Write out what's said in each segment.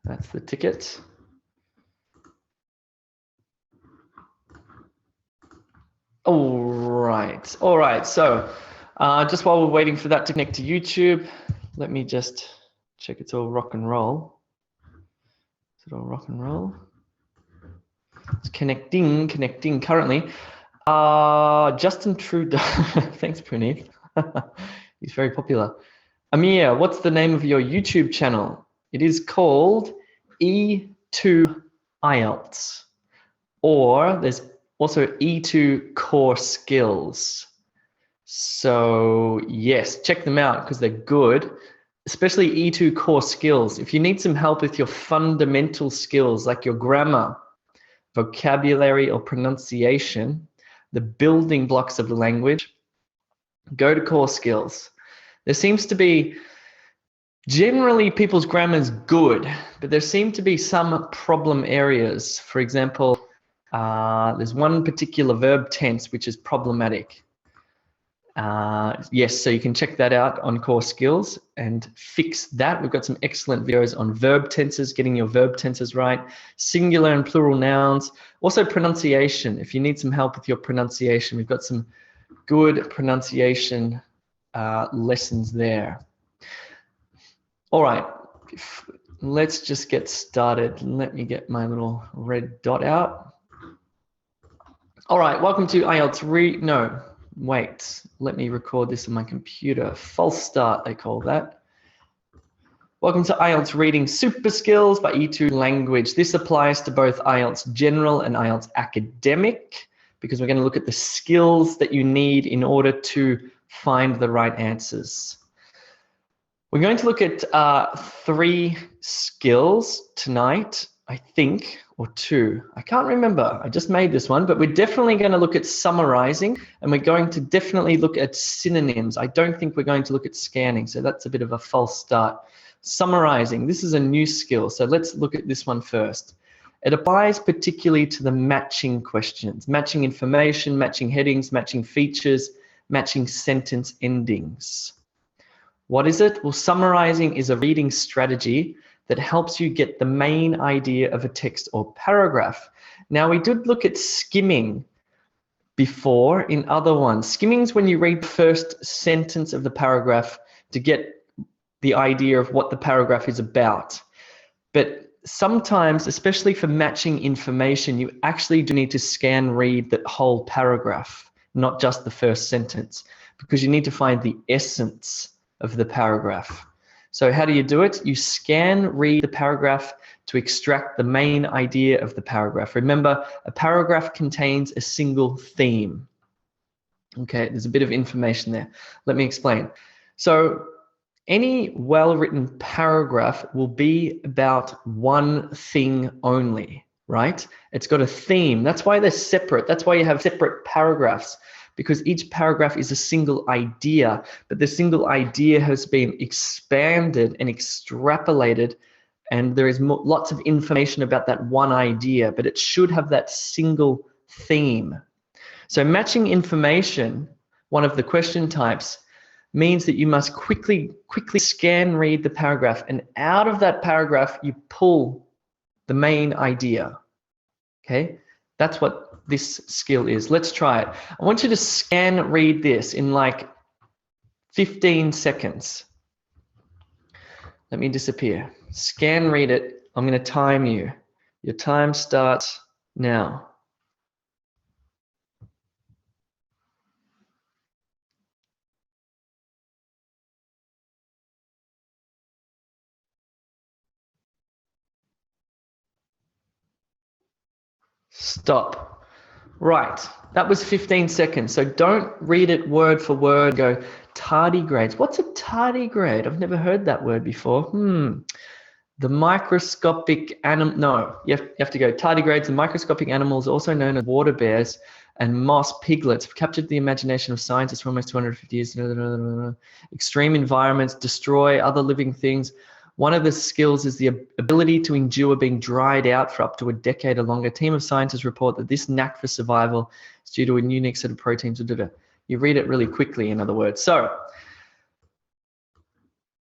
That's the ticket. All right. So just while we're waiting for that to connect to YouTube, let me just check it's all rock and roll. Is it all rock and roll? It's connecting currently. Justin Trudeau. Thanks, Puneet. He's very popular. Amir, what's the name of your YouTube channel? It is called E2 IELTS, or there's also E2 Core Skills. So yes, check them out because they're good, especially E2 Core Skills. If you need some help with your fundamental skills like your grammar, vocabulary, or pronunciation, the building blocks of the language, go to Core Skills. There seems to be, generally people's grammar is good, but there seem to be some problem areas. For example, there's one particular verb tense which is problematic. Yes, so you can check that out on Core Skills and fix that. We've got some excellent videos on verb tenses, getting your verb tenses right, singular and plural nouns, also pronunciation. If you need some help with your pronunciation, we've got some good pronunciation lessons there. All right, let's just get started. Let me get my little red dot out. All right, welcome to IELTS no, wait, let me record this on my computer. False start, they call that. Welcome to IELTS Reading Super Skills by E2 Language. This applies to both IELTS General and IELTS Academic, because we're going to look at the skills that you need in order to find the right answers. We're going to look at 3 skills tonight, I think, or 2. I can't remember. I just made this one, but we're definitely going to look at summarizing, and we're going to definitely look at synonyms. I don't think we're going to look at scanning, so that's a bit of a false start. Summarizing, this is a new skill, so let's look at this one first. It applies particularly to the matching questions, matching information, matching headings, matching features, matching sentence endings. What is it? Well, summarizing is a reading strategy that helps you get the main idea of a text or paragraph. Now, we did look at skimming before in other ones. Skimming is when you read the first sentence of the paragraph to get the idea of what the paragraph is about. But sometimes, especially for matching information, you actually do need to scan read the whole paragraph, not just the first sentence, because you need to find the essence of the paragraph. So how do you do it? You scan read the paragraph to extract the main idea of the paragraph. Remember, a paragraph contains a single theme. Okay, there's a bit of information there. Let me explain. So any well-written paragraph will be about one thing only, right? It's got a theme. That's why they're separate. That's why you have separate paragraphs, because each paragraph is a single idea, but the single idea has been expanded and extrapolated, and there is lots of information about that one idea, but it should have that single theme. So matching information, one of the question types, means that you must quickly scan read the paragraph, and out of that paragraph you pull the main idea. Okay, that's what this skill is. Let's try it. I want you to scan read this in like 15 seconds. Let me disappear. Scan read it. I'm going to time you. Your time starts now. Stop. Right, that was 15 seconds. So don't read it word for word. Go tardigrades. What's a tardigrade? I've never heard that word before. The microscopic animal. No, you have to go tardigrades. The microscopic animals, also known as water bears and moss piglets, have captured the imagination of scientists for almost 250 years. Extreme environments destroy other living things. One of the skills is the ability to endure being dried out for up to a decade or longer. A team of scientists report that this knack for survival is due to a unique set of proteins. You read it really quickly, in other words. So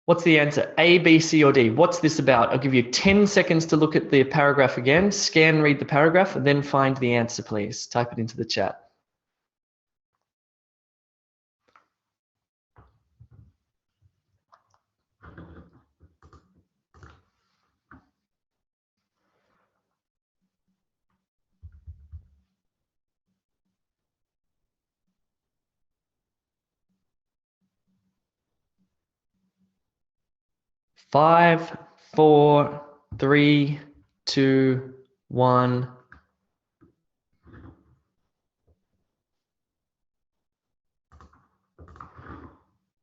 What's the answer? A, B, C, or D? What's this about? I'll give you 10 seconds to look at the paragraph again, scan, read the paragraph, and then find the answer, please. Type it into the chat. Five, four, three, two, one.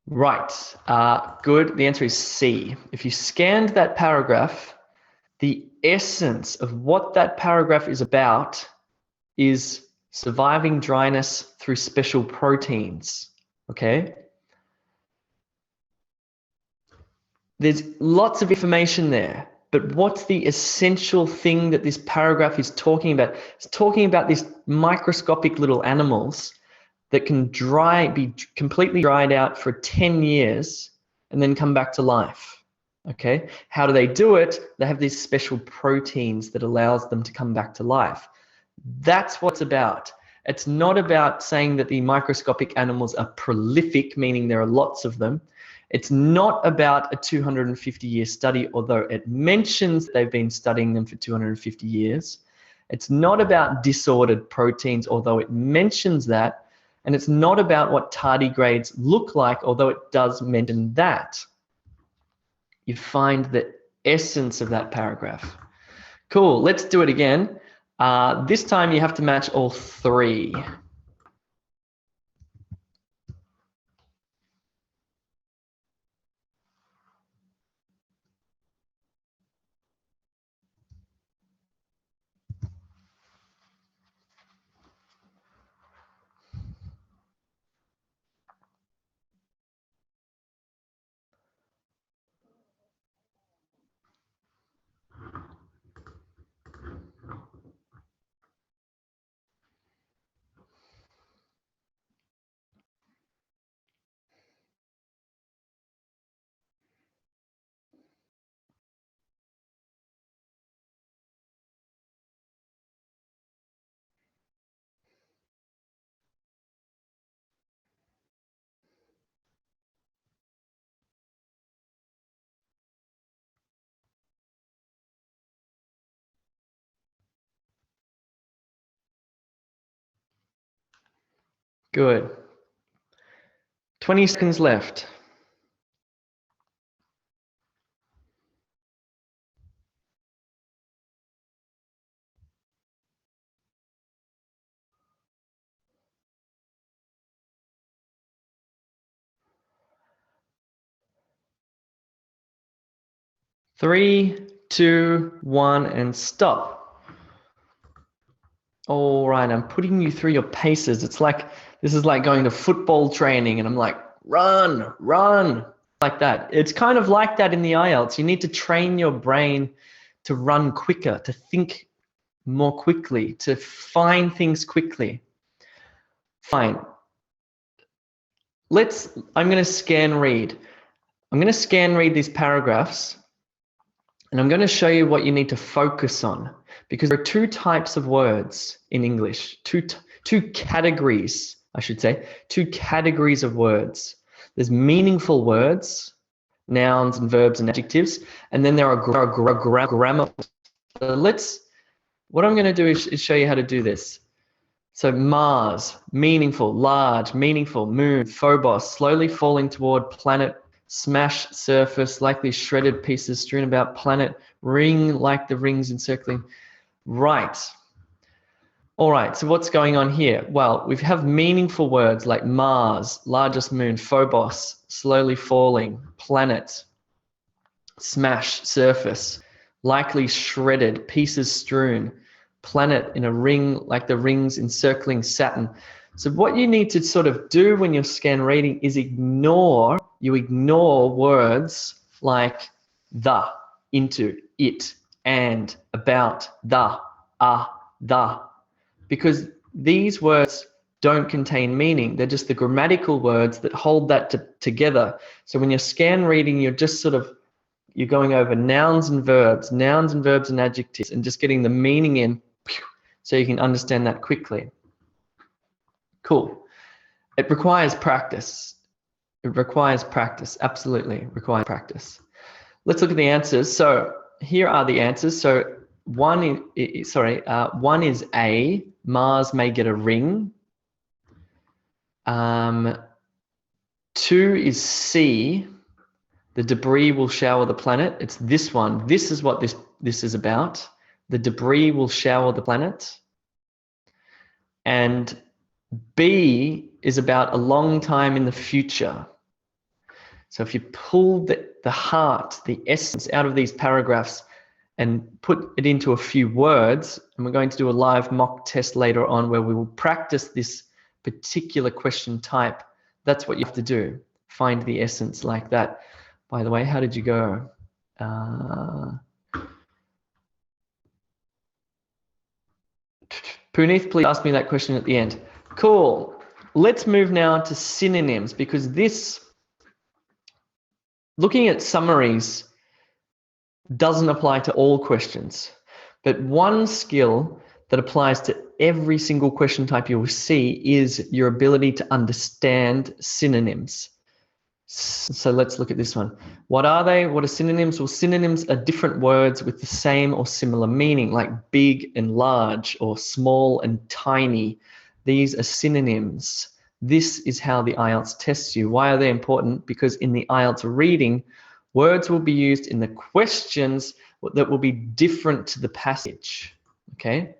Right, good. The answer is C. If you scanned that paragraph, the essence of what that paragraph is about is surviving dryness through special proteins, okay? There's lots of information there, but what's the essential thing that this paragraph is talking about? It's talking about these microscopic little animals that can be completely dried out for 10 years and then come back to life. Okay, how do they do it? They have these special proteins that allows them to come back to life. That's what's about. It's not about saying that the microscopic animals are prolific, meaning there are lots of them. It's not about a 250-year study, although it mentions they've been studying them for 250 years. It's not about disordered proteins, although it mentions that. And it's not about what tardigrades look like, although it does mention that. You find the essence of that paragraph. Cool, let's do it again. This time you have to match all three. Good. 20 seconds left. Three, two, one, and stop. All right, I'm putting you through your paces. This is like going to football training and I'm like, run, run, like that. It's kind of like that in the IELTS. You need to train your brain to run quicker, to think more quickly, to find things quickly. Fine. I'm going to scan read. I'm going to scan read these paragraphs and I'm going to show you what you need to focus on, because there are two types of words in English, two categories, I should say, two categories of words. There's meaningful words, nouns and verbs and adjectives, and then there are grammar. What I'm going to do is show you how to do this. So Mars, meaningful, large, meaningful, moon, phobos, slowly falling toward planet, smash surface, likely shredded pieces strewn about planet, ring like the rings encircling. Right. All right, so what's going on here? Well, we have meaningful words like Mars, largest moon, phobos, slowly falling, planet, smash surface, likely shredded, pieces strewn, planet in a ring like the rings encircling Saturn. So what you need to sort of do when you're scan reading is ignore words like the, into, it, and, about, the, because these words don't contain meaning. They're just the grammatical words that hold that together. So when you're scan reading, you're just sort of, you're going over nouns and verbs and adjectives, and just getting the meaning in so you can understand that quickly. Cool. It requires practice. It requires practice. Absolutely requires practice. Let's look at the answers. So here are the answers. So one is A, Mars may get a ring. 2 is C, the debris will shower the planet. It's this one. This is what this is about. The debris will shower the planet. And B is about a long time in the future. So if you pull the heart, the essence out of these paragraphs and put it into a few words, and we're going to do a live mock test later on where we will practice this particular question type. That's what you have to do. Find the essence like that. By the way, how did you go? Puneeth, please ask me that question at the end. Cool. Let's move now to synonyms, because looking at summaries doesn't apply to all questions. But one skill that applies to every single question type you will see is your ability to understand synonyms. So let's look at this one. What are they? What are synonyms? Well, synonyms are different words with the same or similar meaning, like big and large or small and tiny. These are synonyms. This is how the IELTS tests you. Why are they important? Because in the IELTS reading, words will be used in the questions that will be different to the passage. Okay?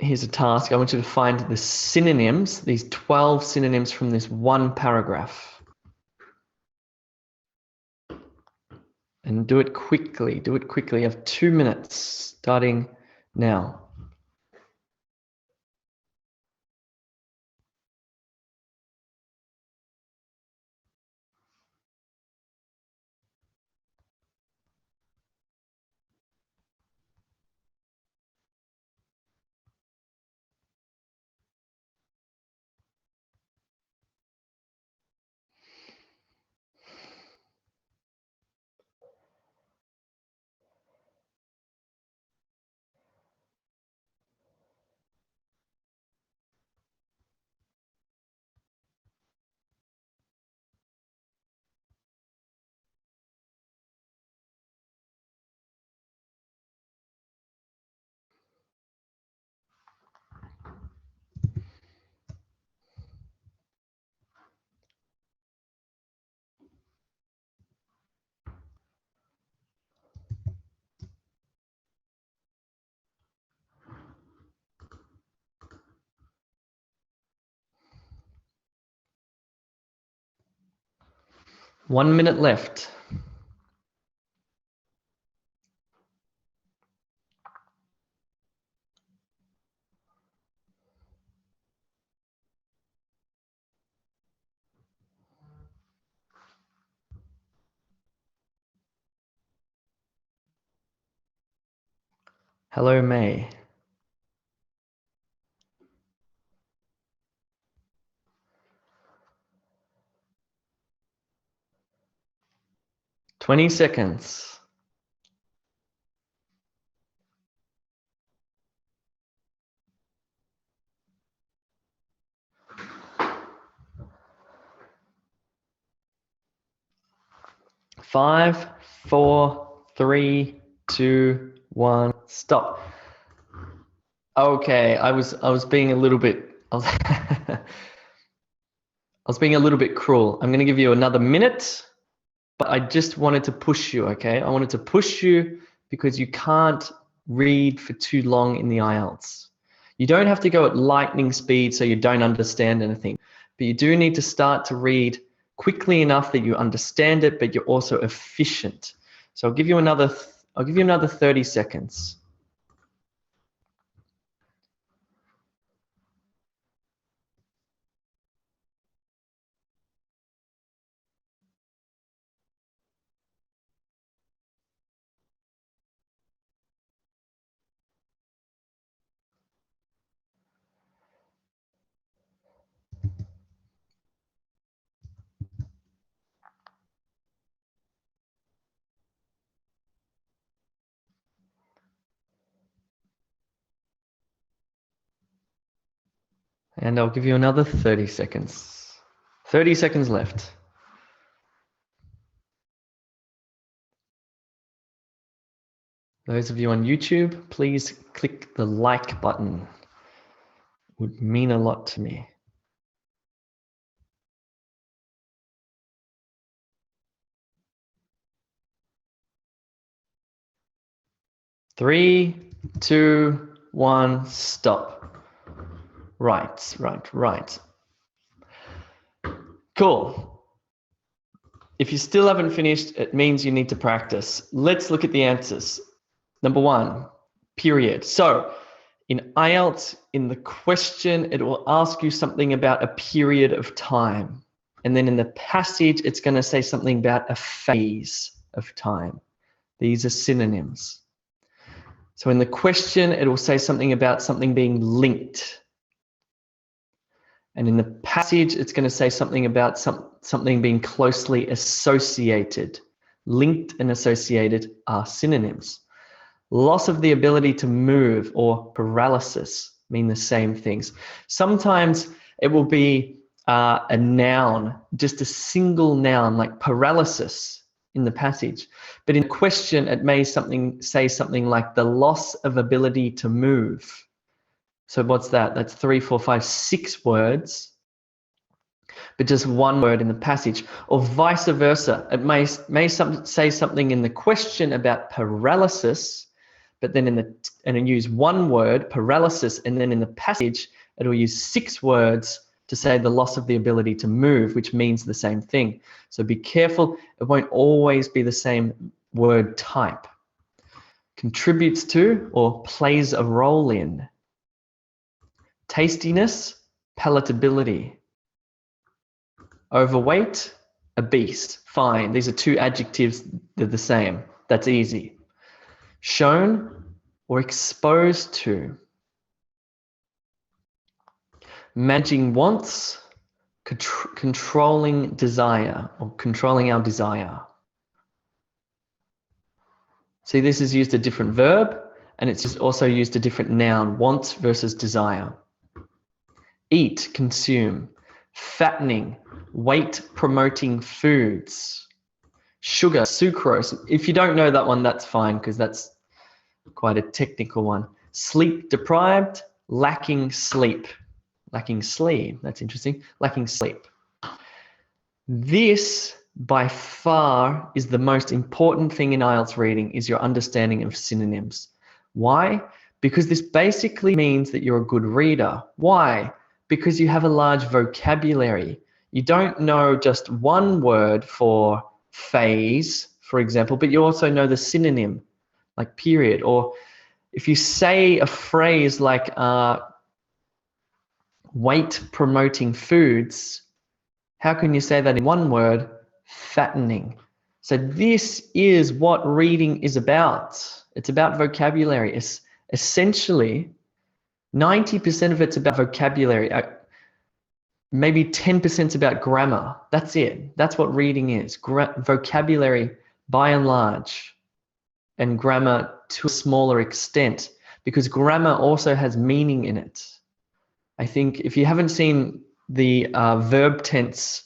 Here's a task. I want you to find the synonyms, these 12 synonyms from this one paragraph. And do it quickly. Do it quickly. You have 2 minutes starting now. One minute left. Hello, May. Twenty seconds. Five, four, three, two, one. Stop. Okay, I was being a little bit I was being a little bit cruel. I'm going to give you another minute, but I just wanted to push you, okay? I wanted to push you because you can't read for too long in the IELTS. You don't have to go at lightning speed so you don't understand anything, but you do need to start to read quickly enough that you understand it, but you're also efficient. So I'll give you another 30 seconds. And I'll give you another 30 seconds. 30 seconds left. Those of you on YouTube, please click the like button. It would mean a lot to me. 3, 2, 1, stop. Right. Cool. If you still haven't finished, it means you need to practice. Let's look at the answers. Number 1, period. So in IELTS, in the question, it will ask you something about a period of time. And then in the passage, it's going to say something about a phase of time. These are synonyms. So in the question, it will say something about something being linked. And in the passage, it's going to say something about something being closely associated. Linked and associated are synonyms. Loss of the ability to move or paralysis mean the same things. Sometimes it will be a noun, just a single noun like paralysis in the passage. But in question, it may say something like the loss of ability to move. So what's that? That's 3, 4, 5, 6 words, but just one word in the passage. Or vice versa. It may say something in the question about paralysis, but then and use one word, paralysis, and then in the passage, it will use 6 words to say the loss of the ability to move, which means the same thing. So be careful, it won't always be the same word type. Contributes to or plays a role in. Tastiness, palatability. Overweight, obese. Fine, these are 2 adjectives, they're the same. That's easy. Shown or exposed to. Managing wants, controlling desire or controlling our desire. See, this is used a different verb and it's also used a different noun, want versus desire. Eat, consume. Fattening, weight promoting foods. Sugar, sucrose. If you don't know that one, that's fine because that's quite a technical one. Sleep deprived, lacking sleep. Lacking sleep, that's interesting. Lacking sleep. This, by far, is the most important thing in IELTS reading, is your understanding of synonyms. Why? Because this basically means that you're a good reader. Why? Because you have a large vocabulary. You don't know just one word for phase, for example, but you also know the synonym, like period. Or if you say a phrase like weight promoting foods, how can you say that in one word? Fattening. So this is what reading is about. It's about vocabulary. It's essentially 90% of it's about vocabulary. Maybe 10% about grammar. That's it. That's what reading is. Vocabulary by and large, and grammar to a smaller extent, because grammar also has meaning in it. I think if you haven't seen the verb tense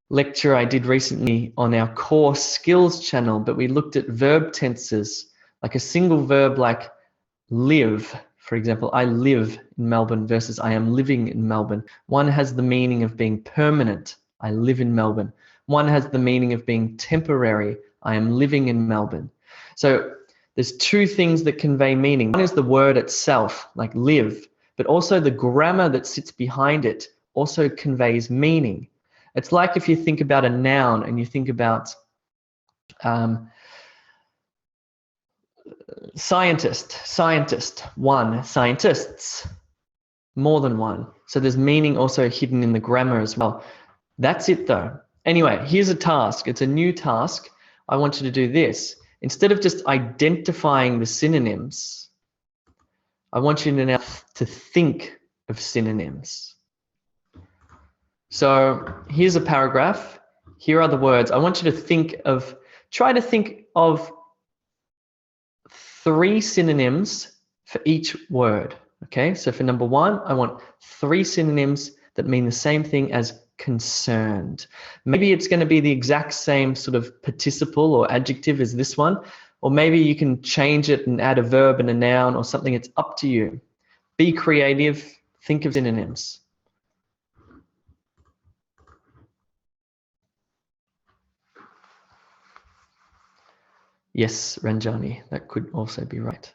lecture I did recently on our core skills channel, but we looked at verb tenses, like a single verb like live, for example, I live in Melbourne versus I am living in Melbourne. One has the meaning of being permanent, I live in Melbourne. One has the meaning of being temporary, I am living in Melbourne. So there's 2 things that convey meaning. One is the word itself, like live, but also the grammar that sits behind it also conveys meaning. It's like if you think about a noun and you think about scientist, one, scientists, more than one. So there's meaning also hidden in the grammar as well. That's it though. Anyway, here's a task. It's a new task. I want you to do this. Instead of just identifying the synonyms, I want you to now to think of synonyms. So here's a paragraph. Here are the words. I want you to try to think of 3 synonyms for each word. Okay, so for number 1, I want 3 synonyms that mean the same thing as concerned. Maybe it's going to be the exact same sort of participle or adjective as this one, or maybe you can change it and add a verb and a noun or something. It's up to you. Be creative. Think of synonyms. Yes, Ranjani, that could also be right.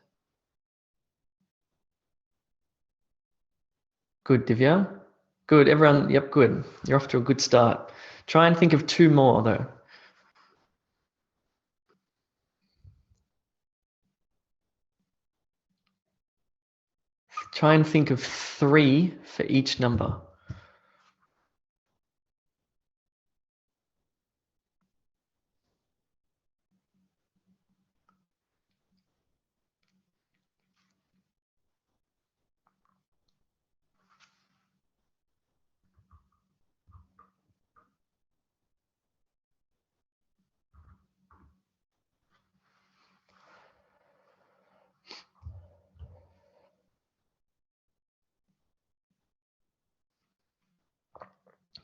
Good, Divya. Good, everyone. Yep, good. You're off to a good start. Try and think of 2 more, though. Try and think of 3 for each number.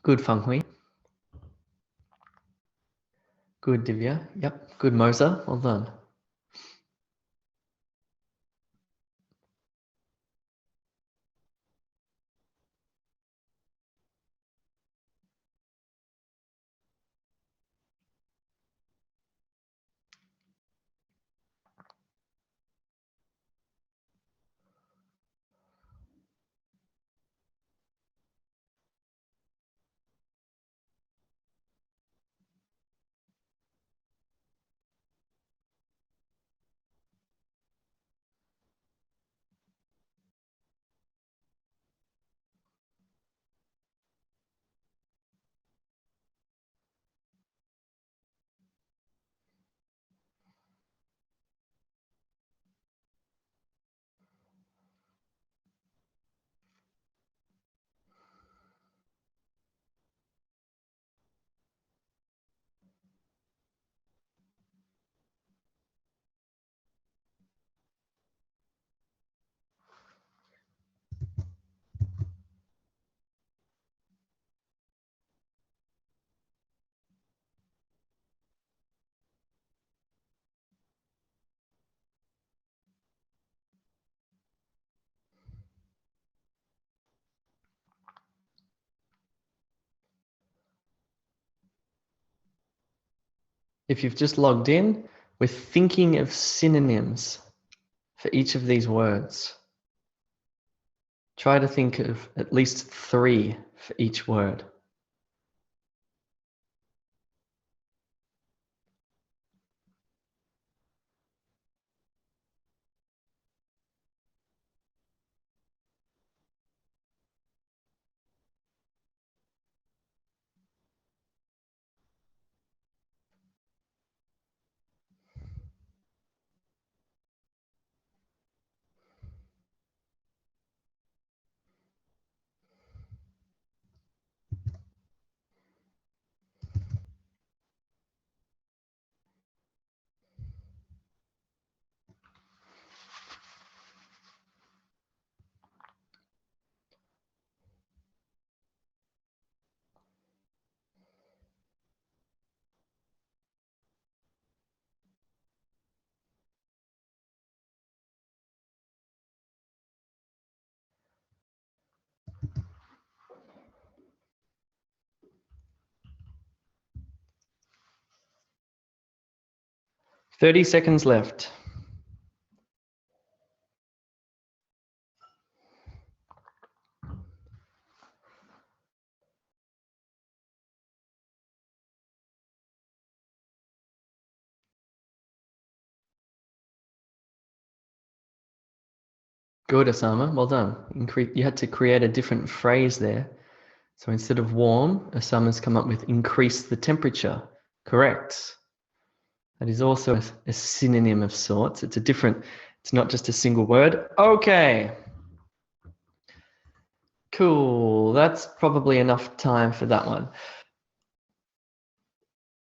Good, Feng Hui. Good, Divya. Yep. Good, Mosa. Well done. If you've just logged in, we're thinking of synonyms for each of these words. Try to think of at least 3 for each word. $30 left. Good, Osama. Well done. You had to create a different phrase there. So instead of warm, Osama's come up with increase the temperature. Correct. That is also a synonym of sorts. It's not just a single word. Okay. Cool. That's probably enough time for that one.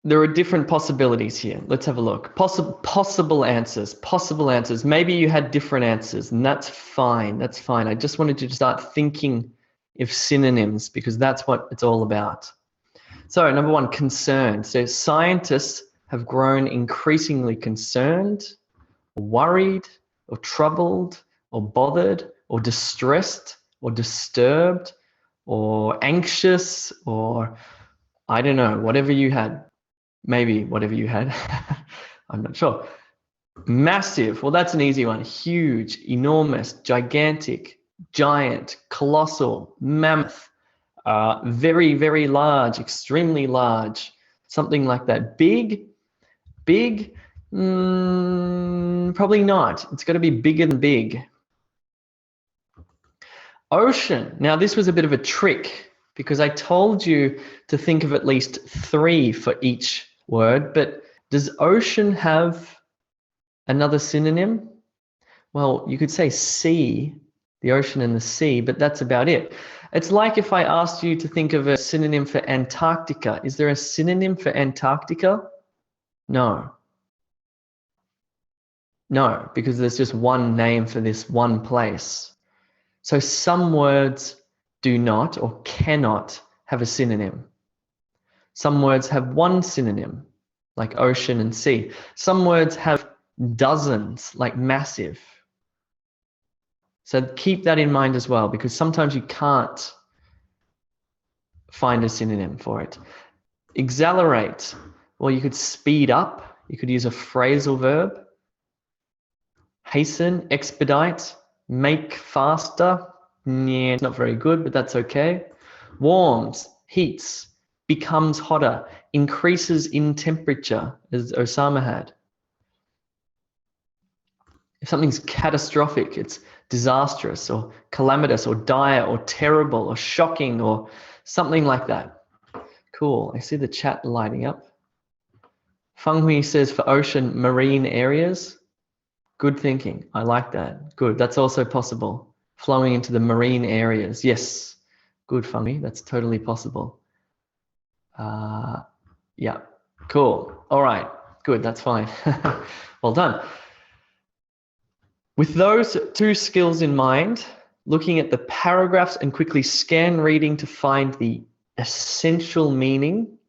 There are different possibilities here. Let's have a look. Possible answers. Possible answers. Maybe you had different answers, and that's fine. That's fine. I just wanted you to start thinking of synonyms because that's what it's all about. So, number one, concern. So, scientists have grown increasingly concerned, or worried, or troubled, or bothered, or distressed, or disturbed, or anxious, or I don't know, whatever you had. Maybe whatever you had. I'm not sure. Massive. Well, that's an easy one. Huge, enormous, gigantic, giant, colossal, mammoth, very, very large, extremely large, something like that. Big, big, probably not. It's got to be bigger than big. Ocean. Now, this was a bit of a trick because I told you to think of at least 3 for each word, but does ocean have another synonym? Well, you could say sea, the ocean and the sea, but that's about it. It's like if I asked you to think of a synonym for Antarctica. Is there a synonym for Antarctica? No. No, because there's just one name for this one place. So some words do not or cannot have a synonym. Some words have one synonym, like ocean and sea. Some words have dozens, like massive. So keep that in mind as well, because sometimes you can't find a synonym for it. Exhilarate. Well, you could speed up. You could use a phrasal verb. Hasten, expedite, make faster. Yeah, it's not very good, but that's okay. Warms, heats, becomes hotter, increases in temperature, as Osama had. If something's catastrophic, it's disastrous or calamitous or dire or terrible or shocking or something like that. Cool. I see the chat lighting up. Feng Hui says for ocean, marine areas. Good thinking. I like that. Good. That's also possible. Flowing into the marine areas. Yes. Good, Feng Hui. That's totally possible. Yeah. Cool. All right. Good. That's fine. Well done. With those 2 skills in mind, looking at the paragraphs and quickly scan reading to find the essential meaning,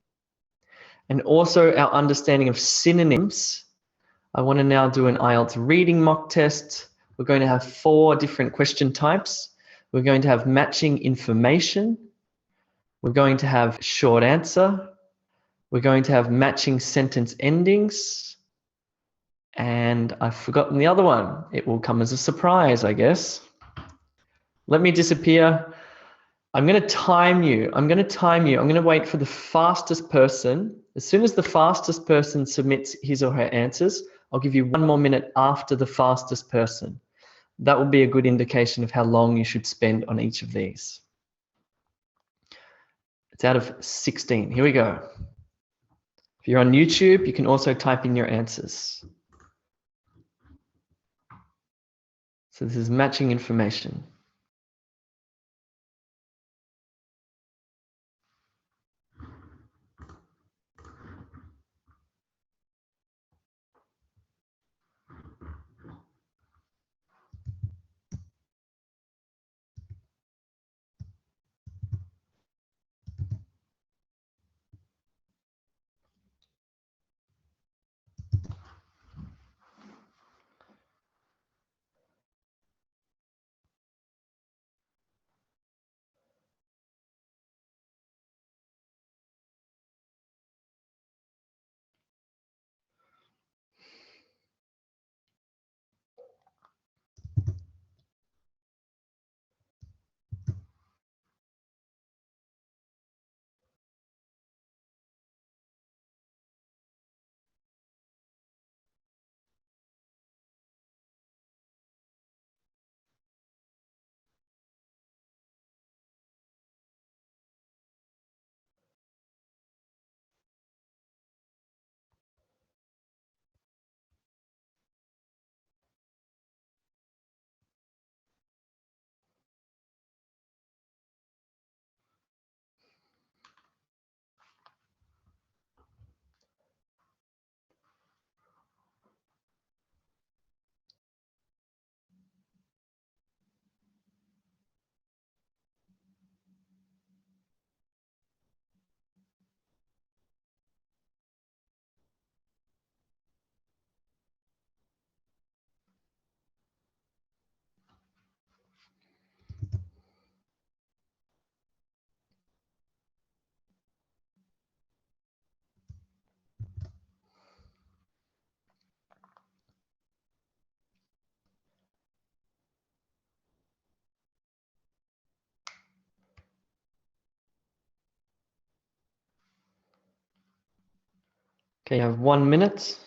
and also our understanding of synonyms, I want to now do an IELTS reading mock test. We're going to have 4 different question types. We're going to have matching information. We're going to have short answer. We're going to have matching sentence endings. And I've forgotten the other one. It will come as a surprise, I guess. Let me disappear. I'm going to time you. I'm going to wait for the fastest person. As soon as the fastest person submits his or her answers, I'll give you 1 more minute after the fastest person. That will be a good indication of how long you should spend on each of these. It's out of 16. Here we go. If you're on YouTube, you can also type in your answers. So this is matching information. Okay, you have 1 minute.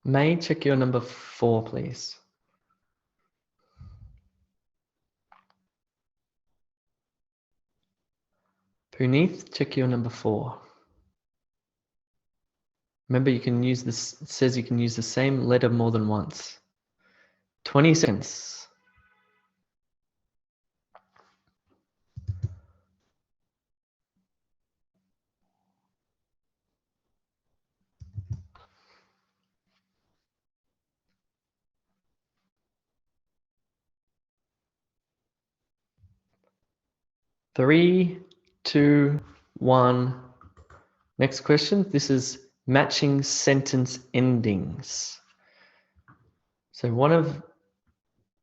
May, check your number 4, please. Puneeth, check your number 4. Remember, you can use this, it says you can use the same letter more than once. 20 seconds. Three, two, one. Next question. This is matching sentence endings. So one of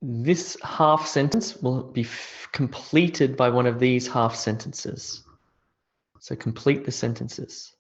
this half sentence will be completed by one of these half sentences. So complete the sentences.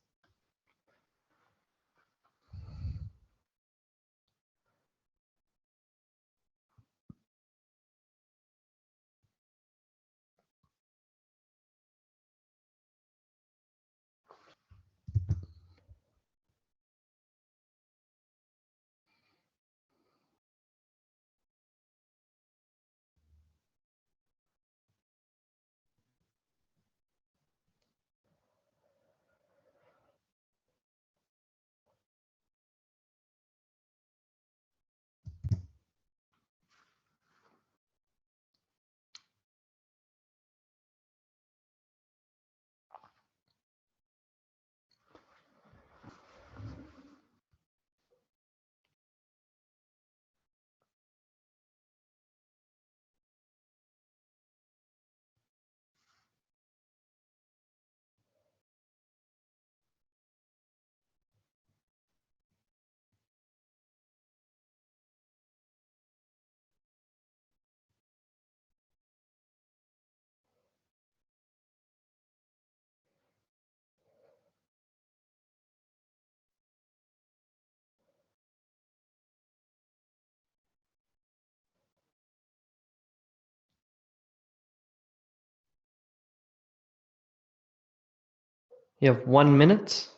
You have 1 minute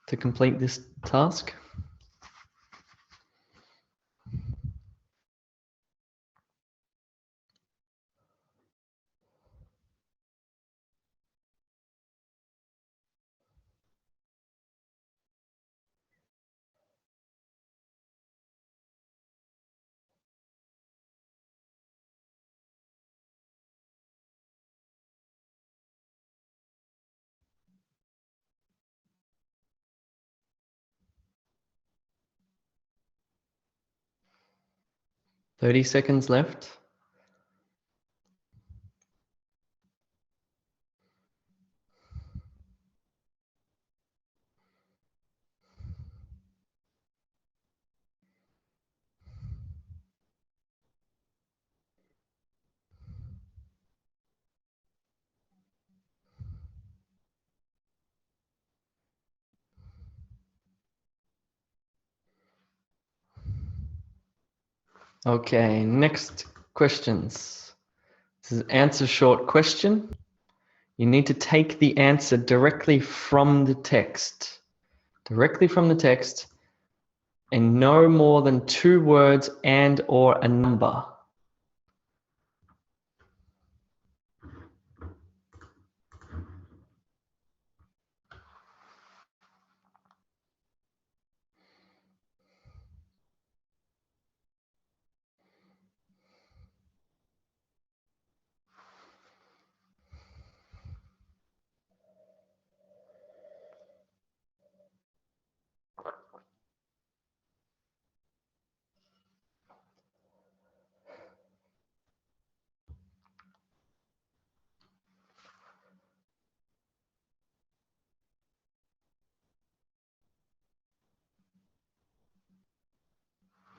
to complete this task. Thirty seconds left. Okay, next questions. This is answer short question. You need to take the answer directly from the text. Directly from the text, and no more than 2 words and or a number.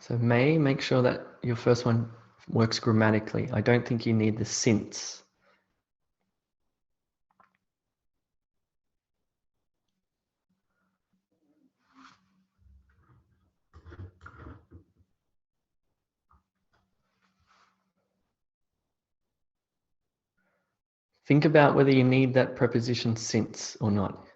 So May, make sure that your first one Works grammatically. I don't think you need the since. Think about whether you need that preposition since or not.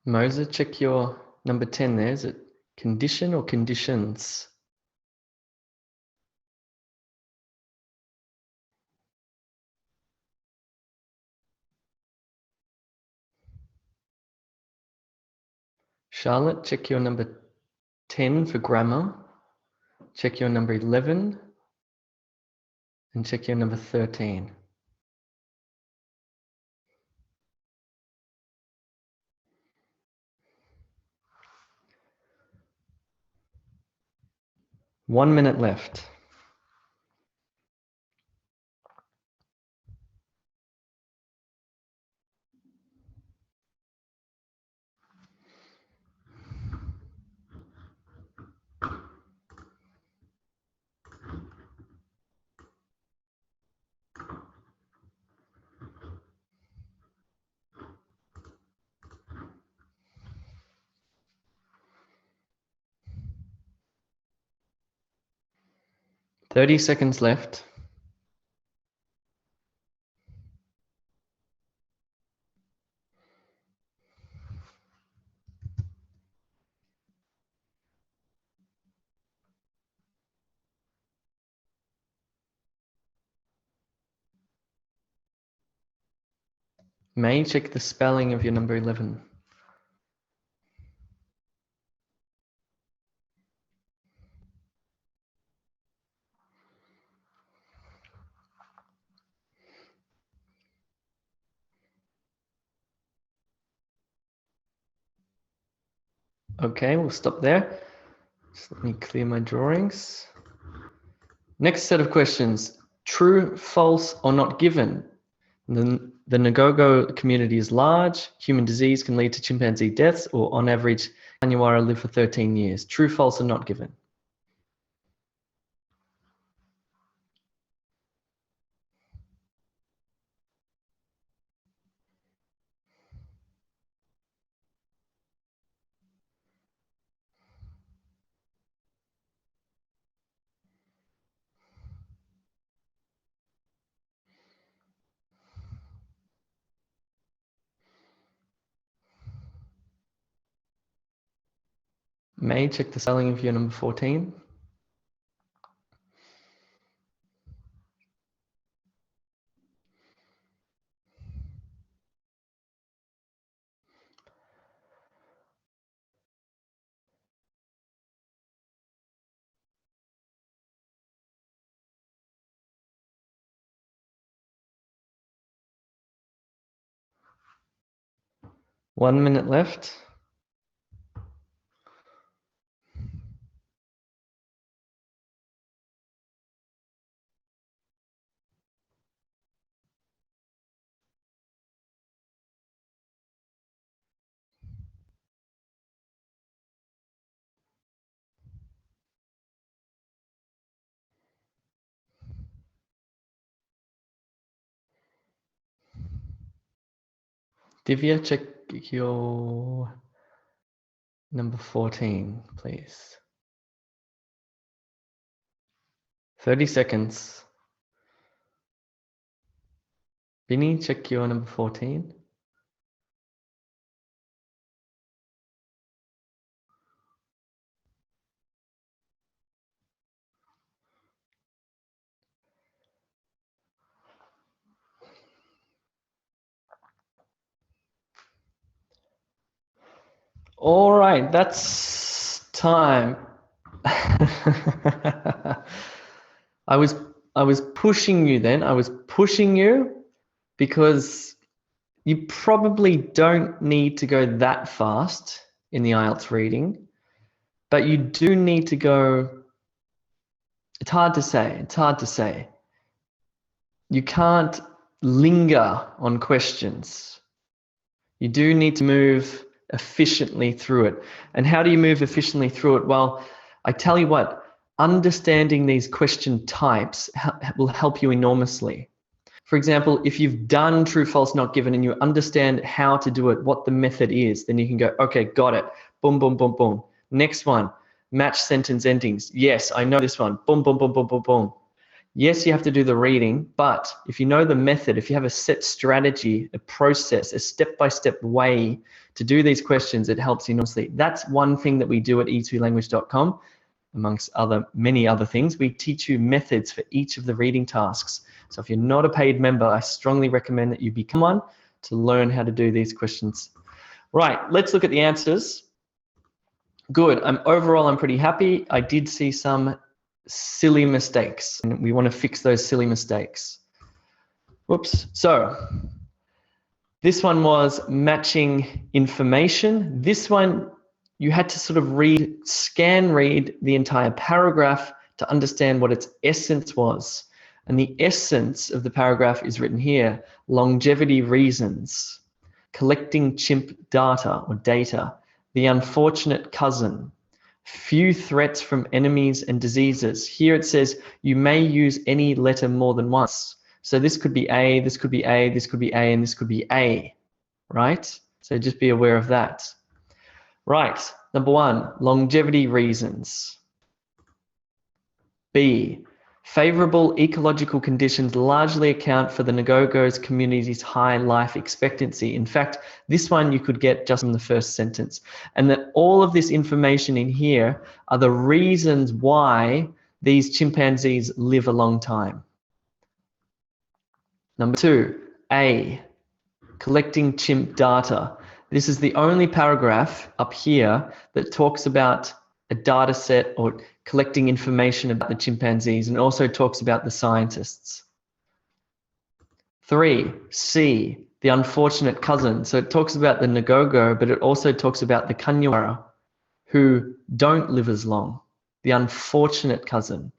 Moser, check your number 10 there. Is it condition or conditions? Charlotte, check your number 10 for grammar. Check your number 11 and check your number 13. One minute left. Thirty seconds left. May, check the spelling of your number 11. Okay, we'll stop there. Just let me clear my drawings. Next set of questions. True, false, or not given? The Ngogo community is large. Human disease can lead to chimpanzee deaths, or on average, Kanyawara live for 13 years. True, false, or not given? May, check the spelling of your number 14. One minute left. Divya, check your number 14, please. 30 seconds. Vinny, check your number 14. All right, that's time. I was pushing you then. I was pushing you because you probably don't need to go that fast in the IELTS reading, but you do need to go. It's hard to say. It's hard to say. You can't linger on questions. You do need to move efficiently through it. And how do you move efficiently through it? Well, I tell you what, understanding these question types will help you enormously. For example, if you've done true, false, not given, and you understand how to do it, what the method is, then you can go, okay, got it. Boom, boom, boom, boom. Next one, match sentence endings. Yes, I know this one. Boom, boom, boom, boom, boom, boom. Yes, you have to do the reading, but if you know the method, if you have a set strategy, a process, a step-by-step way to do these questions, it helps enormously. That's one thing that we do at e2language.com, amongst many other things. We teach you methods for each of the reading tasks. So if you're not a paid member, I strongly recommend that you become one to learn how to do these questions. Right, let's look at the answers. Good. Overall, I'm pretty happy. I did see some silly mistakes, and we want to fix those silly mistakes. Whoops. So this one was matching information. This one, you had to sort of scan read the entire paragraph to understand what its essence was. And the essence of the paragraph is written here: longevity reasons, collecting chimp data or data, the unfortunate cousin, few threats from enemies and diseases. Here it says you may use any letter more than once. So this could be A, this could be A, this could be A, and this could be A, right? So just be aware of that. Right, number one, longevity reasons. B, favorable ecological conditions largely account for the Ngogos community's high life expectancy. In fact, this one you could get just from the first sentence. And that all of this information in here are the reasons why these chimpanzees live a long time. Number two, A, collecting chimp data. This is the only paragraph up here that talks about a data set or collecting information about the chimpanzees, and also talks about the scientists. 3, C, the unfortunate cousin. So it talks about the Ngogo, but it also talks about the Kanyawara, who don't live as long. The unfortunate cousin.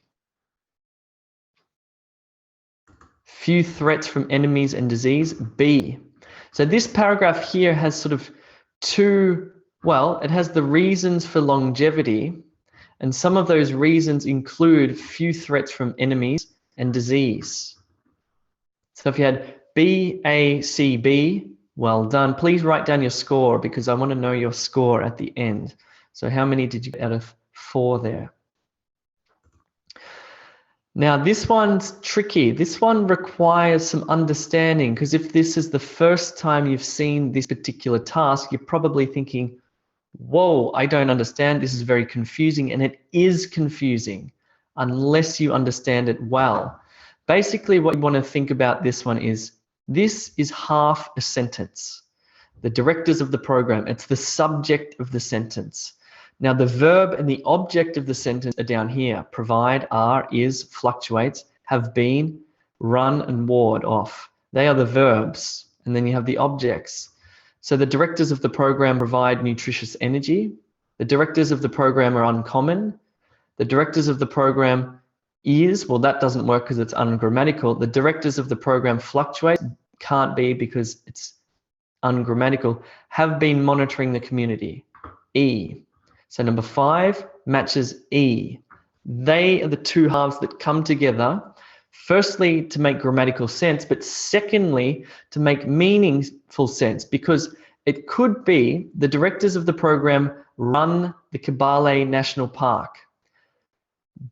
Few threats from enemies and disease. B. So this paragraph here has sort of it has the reasons for longevity, and some of those reasons include few threats from enemies and disease. So if you had B, A, C, B, well done. Please write down your score because I want to know your score at the end. So how many did you get out of 4 there? Now this one's tricky. This one requires some understanding, because if this is the first time you've seen this particular task, you're probably thinking, whoa, I don't understand. This is very confusing. And it is confusing unless you understand it well. Basically, what you want to think about this one is, this is half a sentence. The directors of the program, it's the subject of the sentence. Now the verb and the object of the sentence are down here. Provide, are, is, fluctuates, have been, run, and ward off. They are the verbs. And then you have the objects. So the directors of the program provide nutritious energy. The directors of the program are uncommon. The directors of the program is, well, that doesn't work because it's ungrammatical. The directors of the program fluctuate, can't be because it's ungrammatical. Have been monitoring the community. E. So number 5 matches E. They are the two halves that come together Firstly, to make grammatical sense, but secondly, to make meaningful sense, because it could be the directors of the program run the Kibale National Park.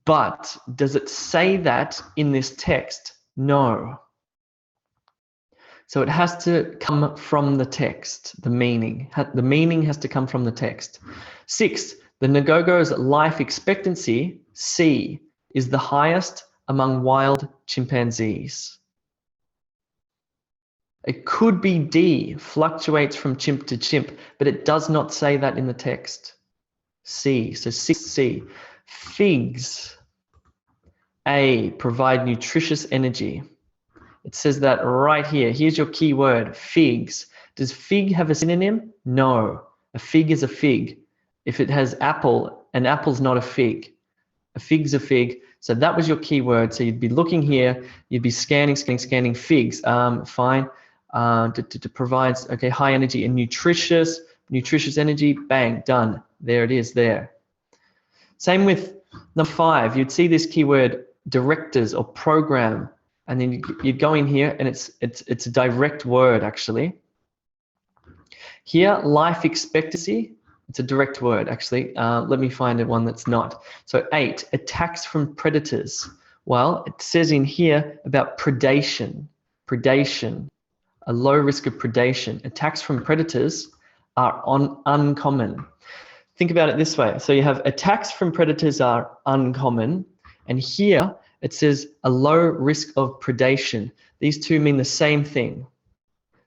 But does it say that in this text? No. So it has to come from the text, the meaning. The meaning has to come from the text. 6, the Ngogo's life expectancy, C, is the highest among wild chimpanzees. It could be D, fluctuates from chimp to chimp, but it does not say that in the text. C, so 6C. Figs, A, provide nutritious energy. It says that right here. Here's your key word, figs. Does fig have a synonym? No. A fig is a fig. If it has apple, an apple's not a fig. A fig's a fig. So that was your key word. So you'd be looking here, you'd be scanning figs. Fine. Provides, okay, high energy and nutritious energy, bang, done. There it is there. Same with number 5. You'd see this keyword directors or program, and then you'd go in here and it's a direct word actually. Here, life expectancy, it's a direct word actually. Let me find one that's not. So 8, attacks from predators. Well, it says in here about predation, a low risk of predation. Attacks from predators are uncommon. Think about it this way. So you have attacks from predators are uncommon, and here it says a low risk of predation. These two mean the same thing.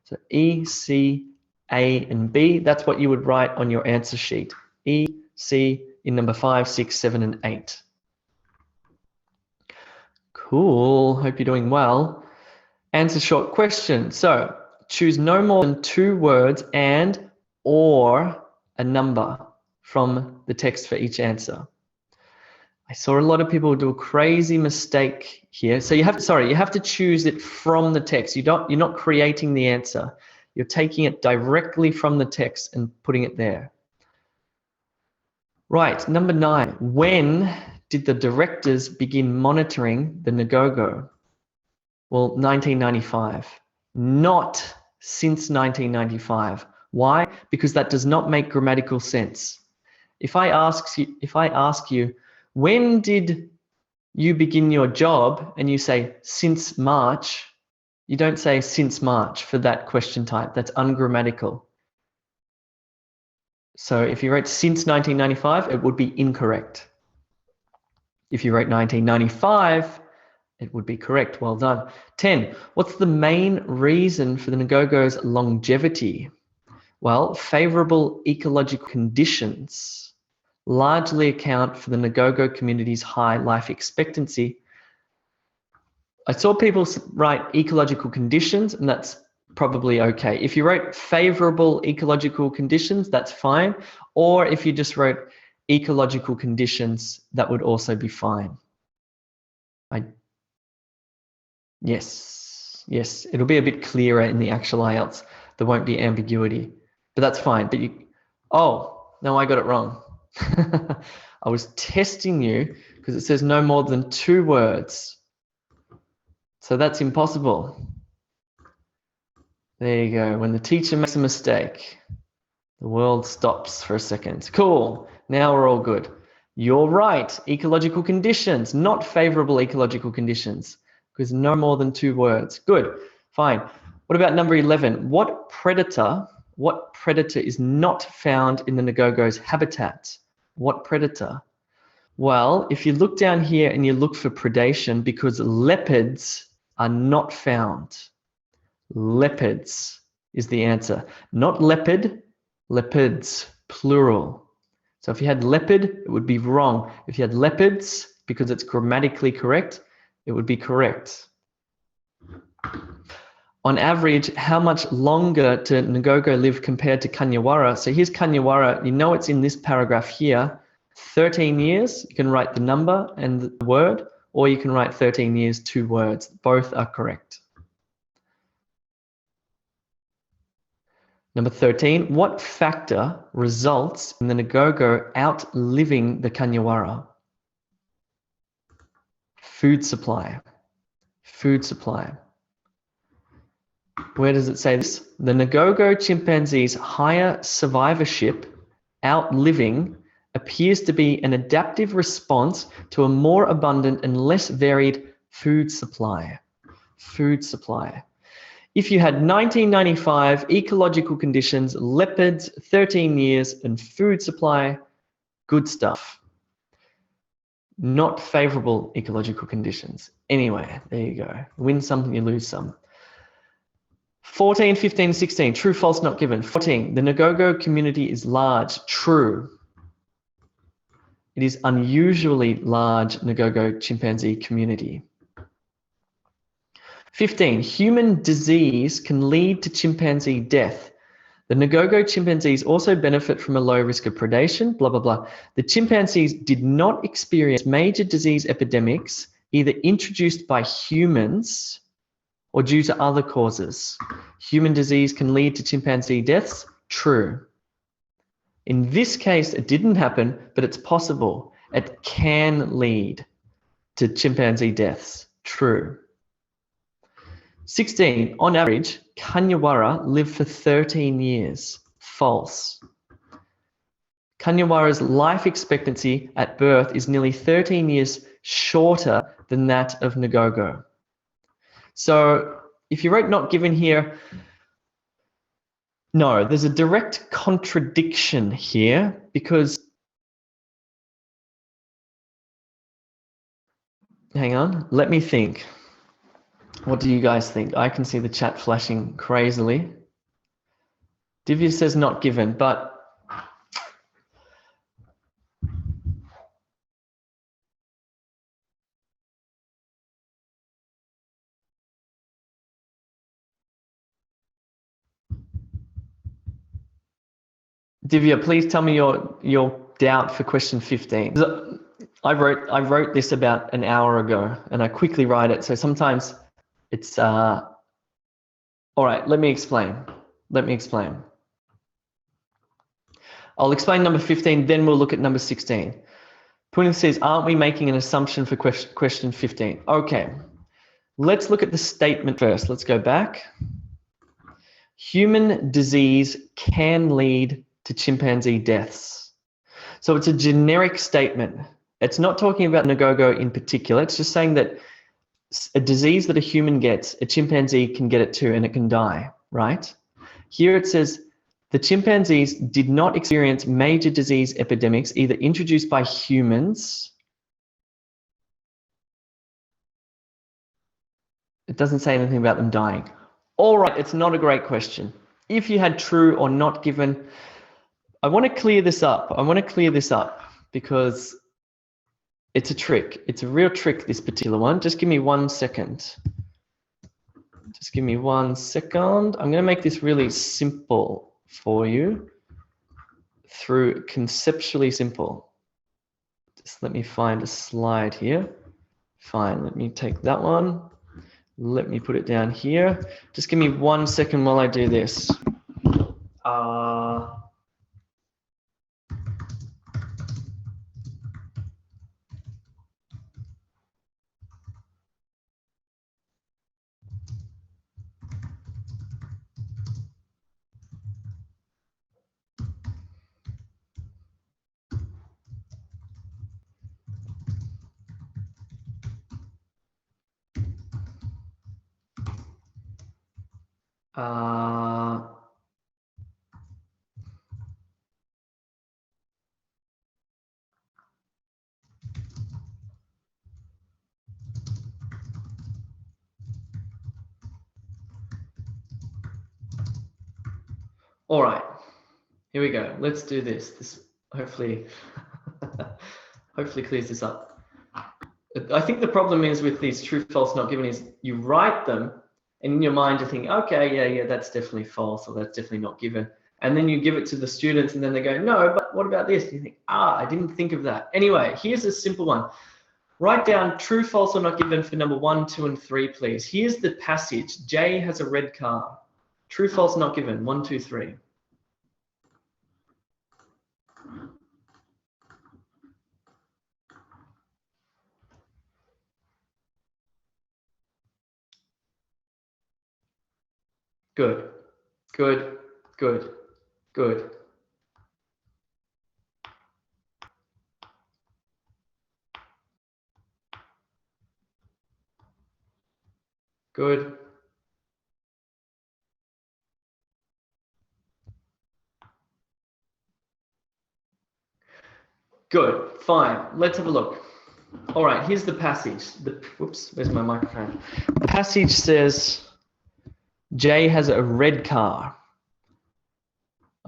So E, C, A, and B, that's what you would write on your answer sheet. E, C in number 5, 6, 7, and 8. Cool, hope you're doing well. Answer short question. So choose no more than 2 words and or a number from the text for each answer. I saw a lot of people do a crazy mistake here. So you have to choose it from the text. You're not creating the answer. You're taking it directly from the text and putting it there. Right, number 9. When did the directors begin monitoring the Ngogo? Well, 1995. Not since 1995. Why? Because that does not make grammatical sense. If I ask you, when did you begin your job, and you say since March, you don't say since March for that question type. That's ungrammatical. So if you wrote since 1995, it would be incorrect. If you wrote 1995, it would be correct. Well done. 10. What's the main reason for the Ngogo's longevity? Well, favorable ecological conditions largely account for the Ngogo community's high life expectancy. I saw people write ecological conditions, and that's probably okay. If you wrote favorable ecological conditions, that's fine. Or if you just wrote ecological conditions, that would also be fine. Yes, it'll be a bit clearer in the actual IELTS. There won't be ambiguity, but that's fine. But oh, no, I got it wrong. I was testing you because it says no more than 2 words. So that's impossible. There you go. When the teacher makes a mistake, the world stops for a second. Cool. Now we're all good. You're right. Ecological conditions, not favorable ecological conditions, because no more than 2 words. Good. Fine. What about number 11? What predator is not found in the Ngogo's habitat? What predator? Well, if you look down here and you look for predation, because leopards are not found. Leopards is the answer. Not leopard, leopards, plural. So if you had leopard, it would be wrong. If you had leopards, because it's grammatically correct, it would be correct. On average, how much longer do Ngogo live compared to Kanyawara? So here's Kanyawara. You know it's in this paragraph here. 13 years, you can write the number and the word, or you can write 13 years, 2 words. Both are correct. Number 13, what factor results in the Ngogo outliving the Kanyawara? Food supply. Food supply. Where does it say this? The Ngogo chimpanzee's higher survivorship, outliving, appears to be an adaptive response to a more abundant and less varied food supply. Food supply. If you had 1995 ecological conditions, leopards, 13 years, and food supply, good stuff. Not favorable ecological conditions. Anyway, there you go. Win some, you lose some. 14, 15, 16. True, false, not given. 14. The Ngogo community is large. True. It is unusually large Ngogo chimpanzee community. 15. Human disease can lead to chimpanzee death. The Ngogo chimpanzees also benefit from a low risk of predation, blah, blah, blah. The chimpanzees did not experience major disease epidemics, either introduced by humans or due to other causes. Human disease can lead to chimpanzee deaths? True. In this case, it didn't happen, but it's possible. It can lead to chimpanzee deaths? True. 16. On average, Kanyawara live for 13 years. False. Kanyawara's life expectancy at birth is nearly 13 years shorter than that of Ngogo. So if you wrote not given here, no, there's a direct contradiction here because, hang on, let me think. What do you guys think? I can see the chat flashing crazily. Divya says not given, but Divya, please tell me your doubt for question 15. I wrote this about an hour ago and I quickly write it. So sometimes it's, all right, let me explain. I'll explain number 15, then we'll look at number 16. Punin says, aren't we making an assumption for question 15? Okay, let's look at the statement first. Let's go back. Human disease can lead to chimpanzee deaths. So it's a generic statement. It's not talking about Ngogo in particular. It's just saying that a disease that a human gets, a chimpanzee can get it too and it can die, right? Here it says, the chimpanzees did not experience major disease epidemics either introduced by humans. It doesn't say anything about them dying. All right, it's not a great question. If you had true or not given, I want to clear this up. Because it's a trick. It's a real trick, this particular one. Just give me 1 second. I'm going to make this really simple for you through conceptually simple. Just let me find a slide here. Fine, let me take that one. Let me put it down here. Just give me 1 second while I do this. All right, here we go. Let's do this. This hopefully, hopefully clears this up. I think the problem is with these true, false, not given is you write them and in your mind you think, okay, yeah, that's definitely false or that's definitely not given. And then you give it to the students and then they go, no, but what about this? And you think, I didn't think of that. Anyway, here's a simple one. Write down true, false, or not given for number 1, 2, and 3, please. Here's the passage. Jay has a red car. True, false, not given. 1, 2, 3. Good, good, good, good. Good. Good, fine. Let's have a look. All right, here's the passage. Whoops, where's my microphone? The passage says, Jay has a red car.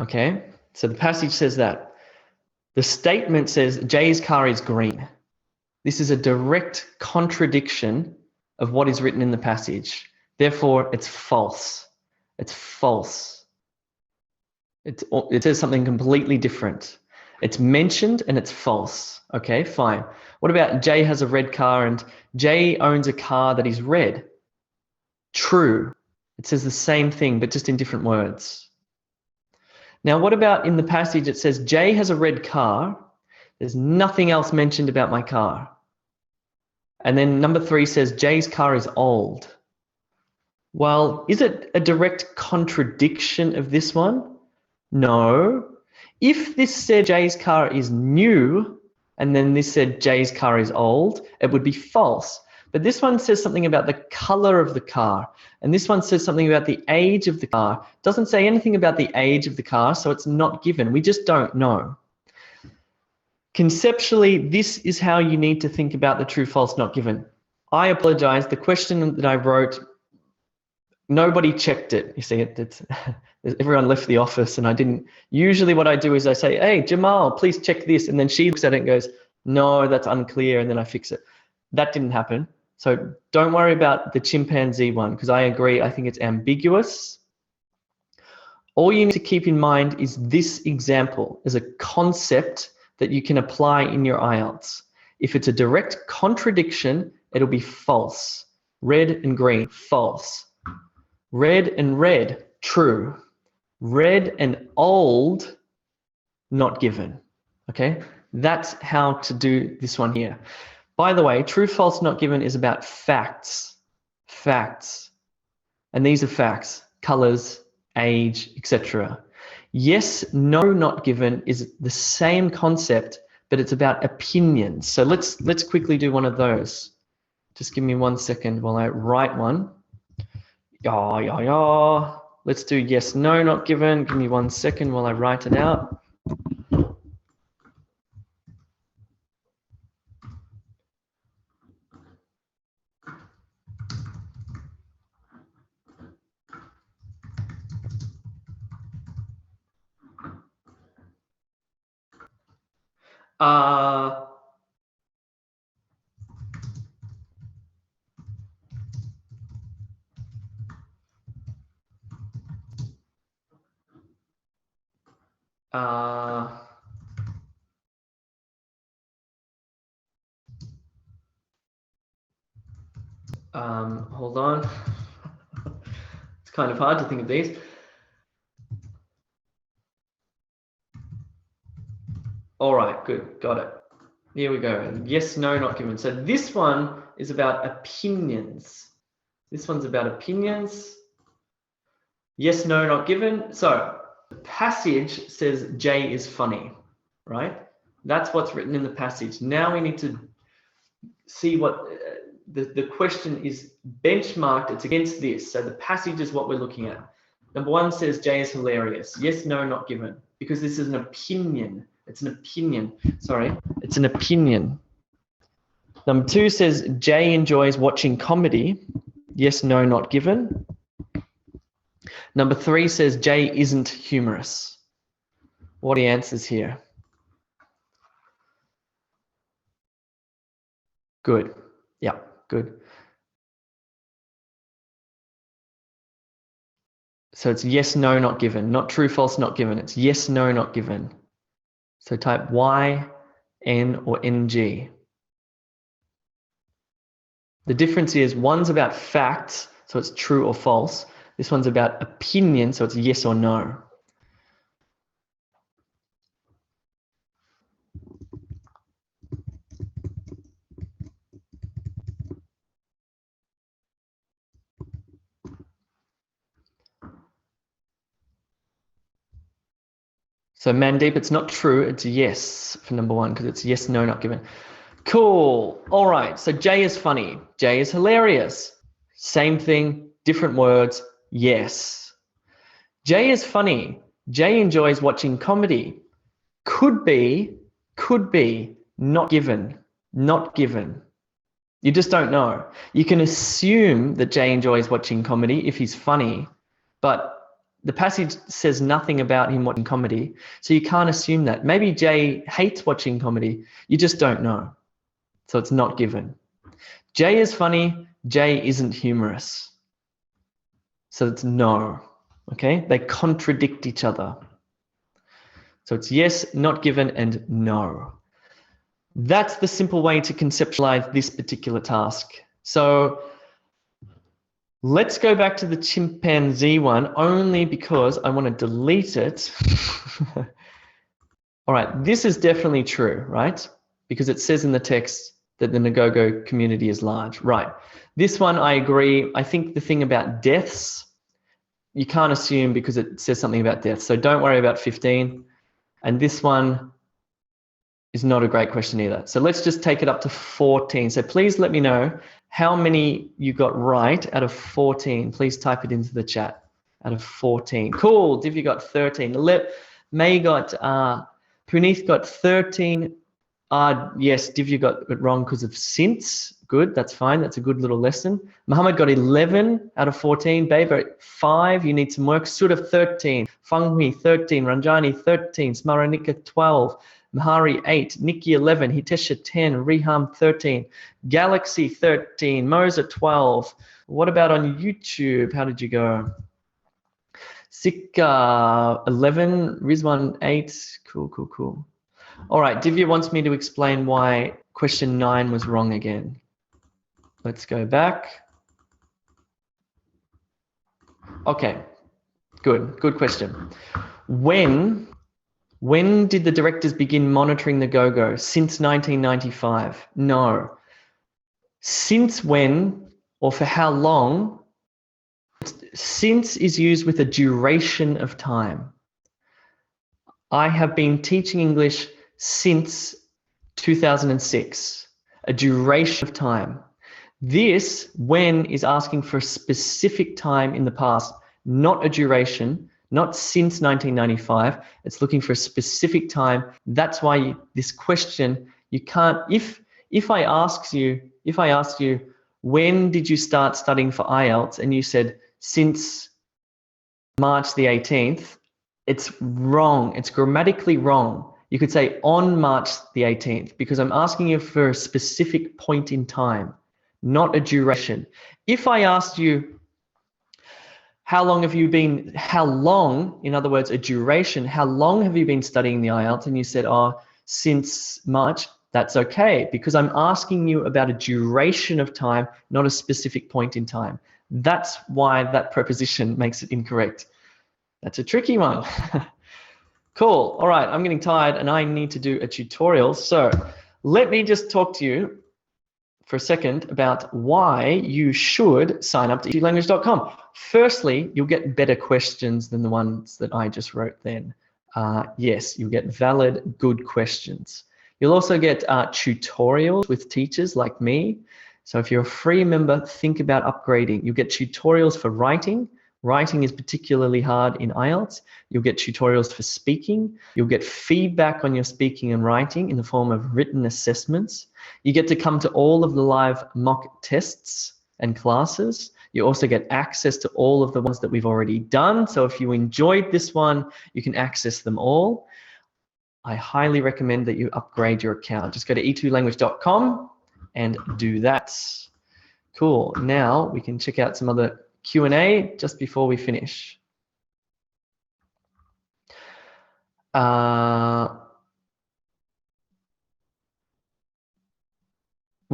Okay, so the passage says that. The statement says Jay's car is green. This is a direct contradiction of what is written in the passage. Therefore, it's false. It's false. It says something completely different. It's mentioned and it's false. Okay, fine. What about Jay has a red car and Jay owns a car that is red? True. It says the same thing, but just in different words. Now, what about in the passage it says Jay has a red car? There's nothing else mentioned about my car. And then number 3 says Jay's car is old. Well, is it a direct contradiction of this one? No. If this said Jay's car is new, and then this said Jay's car is old, it would be false. But this one says something about the color of the car, and this one says something about the age of the car. It doesn't say anything about the age of the car, so it's not given. We just don't know. Conceptually, this is how you need to think about the true, false, not given. I apologize. The question that I wrote, nobody checked it. You see, everyone left the office and I didn't. Usually what I do is I say, hey, Jamal, please check this. And then she looks at it and goes, no, that's unclear. And then I fix it. That didn't happen. So don't worry about the chimpanzee one because I agree. I think it's ambiguous. All you need to keep in mind is this example as a concept that you can apply in your IELTS. If it's a direct contradiction, it'll be false. Red and green, false. Red and red, true. Red and old, not given. Okay, that's how to do this one here. By the way, true, false, not given is about facts. Facts. And these are facts, colors, age, etc. Yes, no, not given is the same concept, but it's about opinions. So let's quickly do one of those. Just give me 1 second while I write one. Let's do yes, no, not given. Give me 1 second while I write it out. Hold on. It's kind of hard to think of these. All right, good, got it. Here we go. Yes, no, not given. So this one is about opinions. This one's about opinions. Yes, no, not given. So the passage says Jay is funny, right? That's what's written in the passage. Now we need to see what the question is benchmarked. It's against this. So the passage is what we're looking at. Number 1 says Jay is hilarious. Yes, no, not given. Because this is an opinion. It's an opinion. Sorry, it's an opinion. Number 2 says Jay enjoys watching comedy. Yes, no, not given. Number 3 says Jay isn't humorous. What are the answers here? Good. Yeah, good. So it's yes, no, not given. Not true, false, not given. It's yes, no, not given. So type Y, N, or NG. The difference is one's about facts, so it's true or false. This one's about opinion, so it's yes or no. So Mandeep, it's not true. It's yes for number one because it's yes, no, not given. Cool. All right. So Jay is funny. Jay is hilarious. Same thing, different words. Yes. Jay is funny. Jay enjoys watching comedy. Could be, not given, not given. You just don't know. You can assume that Jay enjoys watching comedy if he's funny, but the passage says nothing about him watching comedy, so you can't assume that. Maybe Jay hates watching comedy. You just don't know. So it's not given. Jay is funny. Jay isn't humorous. So it's no. Okay? They contradict each other. So it's yes, not given, and no. That's the simple way to conceptualize this particular task. So let's go back to the chimpanzee one only because I want to delete it. All right, this is definitely true, right? Because it says in the text that the Ngogo community is large. Right. This one, I agree. I think the thing about deaths, you can't assume because it says something about death. So don't worry about 15. And this one is not a great question either. So let's just take it up to 14. So please let me know how many you got right out of 14. Please type it into the chat. Out of 14. Cool. Divya got 13. May got, Puneeth got 13. Yes, Divya got it wrong because of since. Good, that's fine. That's a good little lesson. Muhammad got 11 out of 14. Babe, 5. You need some work. Sudha 13. Fanghui 13. Ranjani 13. Smaranika 12. Mahari 8. Nikki 11. Hitesha 10. Reham 13. Galaxy 13. Moza 12. What about on YouTube? How did you go? Sika 11. Rizwan 8. Cool. All right, Divya wants me to explain why question 9 was wrong again. Let's go back. Okay, good question. When did the directors begin monitoring the Go-Go? Since 1995? No. Since when or for how long? Since is used with a duration of time. I have been teaching English since 2006, a duration of time. This when is asking for a specific time in the past, not a duration, not since 1995. It's looking for a specific time. That's why this question, you can't, if I asked you, when did you start studying for IELTS? And you said, since March the 18th, it's wrong. It's grammatically wrong. You could say on March the 18th because I'm asking you for a specific point in time, not a duration. If I asked you, how long, in other words, a duration, how long have you been studying the IELTS? And you said, since March, that's okay because I'm asking you about a duration of time, not a specific point in time. That's why that preposition makes it incorrect. That's a tricky one. Cool. All right, I'm getting tired and I need to do a tutorial. So let me just talk to you for a second about why you should sign up to e2language.com. Firstly, you'll get better questions than the ones that I just wrote then. Yes, you'll get valid, good questions. You'll also get tutorials with teachers like me. So if you're a free member, think about upgrading. You'll get tutorials for writing. Writing is particularly hard in IELTS. You'll get tutorials for speaking. You'll get feedback on your speaking and writing in the form of written assessments. You get to come to all of the live mock tests and classes. You also get access to all of the ones that we've already done. So if you enjoyed this one, you can access them all. I highly recommend that you upgrade your account. Just go to e2language.com and do that. Cool. Now we can check out some other Q&A just before we finish. What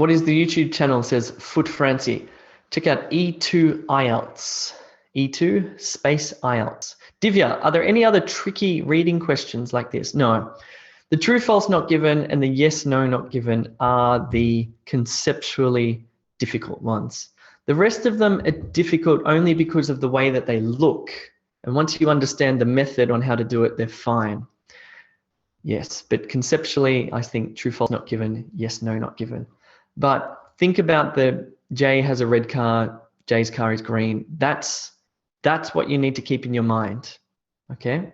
is the YouTube channel? Says Foot Francie. Check out E2 IELTS. E2 space IELTS. Divya, are there any other tricky reading questions like this? No. The true, false, not given and the yes, no, not given are the conceptually difficult ones. The rest of them are difficult only because of the way that they look. And once you understand the method on how to do it, they're fine. Yes, but conceptually, I think true, false, not given, yes, no, not given. But think about the Jay has a red car, Jay's car is green. That's what you need to keep in your mind. Okay?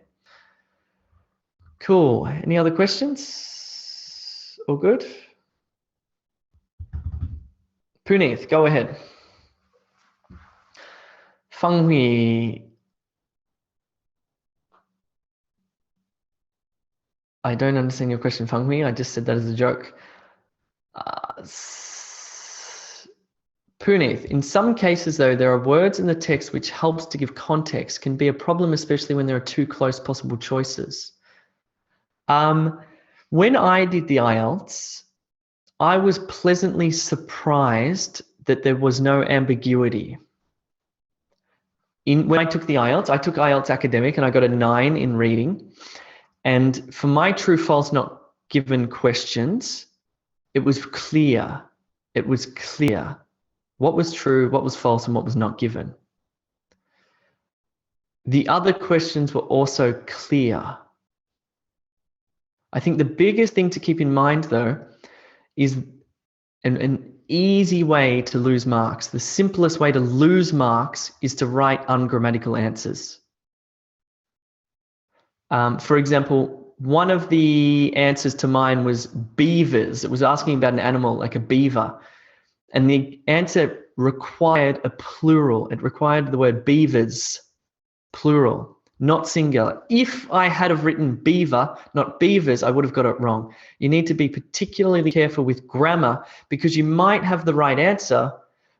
Cool. Any other questions? All good? Puneeth, go ahead. Feng Hui. I don't understand your question, Feng Hui. I just said that as a joke. Puneeth, in some cases though, there are words in the text which helps to give context, can be a problem, especially when there are two close possible choices. When I did the IELTS, I was pleasantly surprised that there was no ambiguity. When I took the IELTS, I took IELTS Academic and I got a 9 in reading. And for my true, false, not given questions, it was clear. It was clear what was true, what was false, and what was not given. The other questions were also clear. I think the biggest thing to keep in mind, though, is an easy way to lose marks. The simplest way to lose marks is to write ungrammatical answers. For example, one of the answers to mine was beavers. It was asking about an animal like a beaver. And the answer required a plural. It required the word beavers, plural, not singular. If I had have written beaver, not beavers, I would have got it wrong. You need to be particularly careful with grammar because you might have the right answer,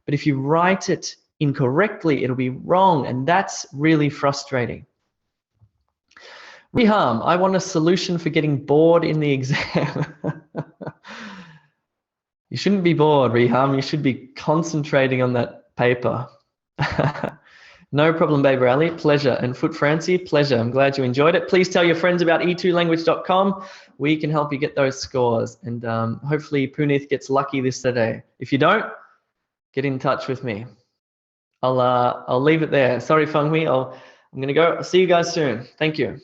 but if you write it incorrectly, it'll be wrong, and that's really frustrating. Reham, I want a solution for getting bored in the exam. You shouldn't be bored, Reham. You should be concentrating on that paper. No problem, Baby Rally. Pleasure. And Foot Francie, pleasure. I'm glad you enjoyed it. Please tell your friends about e2language.com. We can help you get those scores. And hopefully Puneeth gets lucky this Saturday. If you don't, get in touch with me. I'll leave it there. Sorry, Feng Hui. I'm going to go. I'll see you guys soon. Thank you.